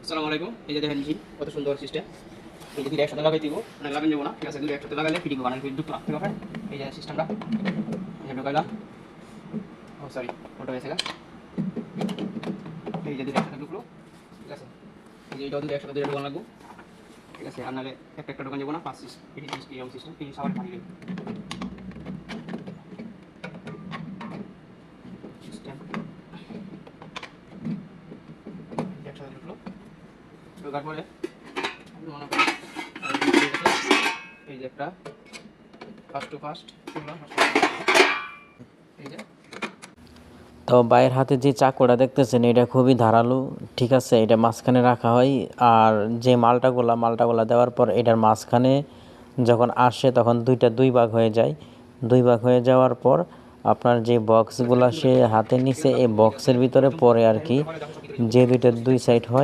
আসসালামু আলাইকুম। এই যে দেখেন মেশিন কত সুন্দর সিস্টেম। এই যে দুটো একসাথে লাগাই দিব, মানে লাগাই দেবো না, ঠিক আছে? দুটো একসাথে লাগাইলে ফিটিং হবে না, দুটো রাখতে পারবেন। এই যে সিস্টেমটা, এই যে ঢুকাইলাম। ও সরি, ওটা হয়েছে গা। এই যে দুটো একসাথে ঢুকলো, ঠিক আছে? এই যে এইটাও দুটো একসাথে দুটো ঢোকানো লাগবো, ঠিক আছে? আর নাহলে একটা একটা ঢোকান যাবো না, পাঁচ এরকম সিস্টেম, এই সবার পানি দেবো সিস্টেম। একসাথে ঢুকলো, ঢোকার পরে মনে করেন এই যে একটা ফার্স্ট টু ফার্স্ট, এই যে তো ভাইয়ের হাতে যে চাকুটা দেখতেছেন এটা খুবই ধারালো, ঠিক আছে? এটা মাঝখানে রাখা হয়, আর যে মালটাগুলা দেওয়ার পর এটার মাঝখানে যখন আসে তখন দুই ভাগ হয়ে যায়। দুই ভাগ হয়ে যাওয়ার পর আপনার যে বক্সগুলা সে হাতে নিছে, এই বক্সের ভিতরে পরে আর কি, যে দুই সাইড হয়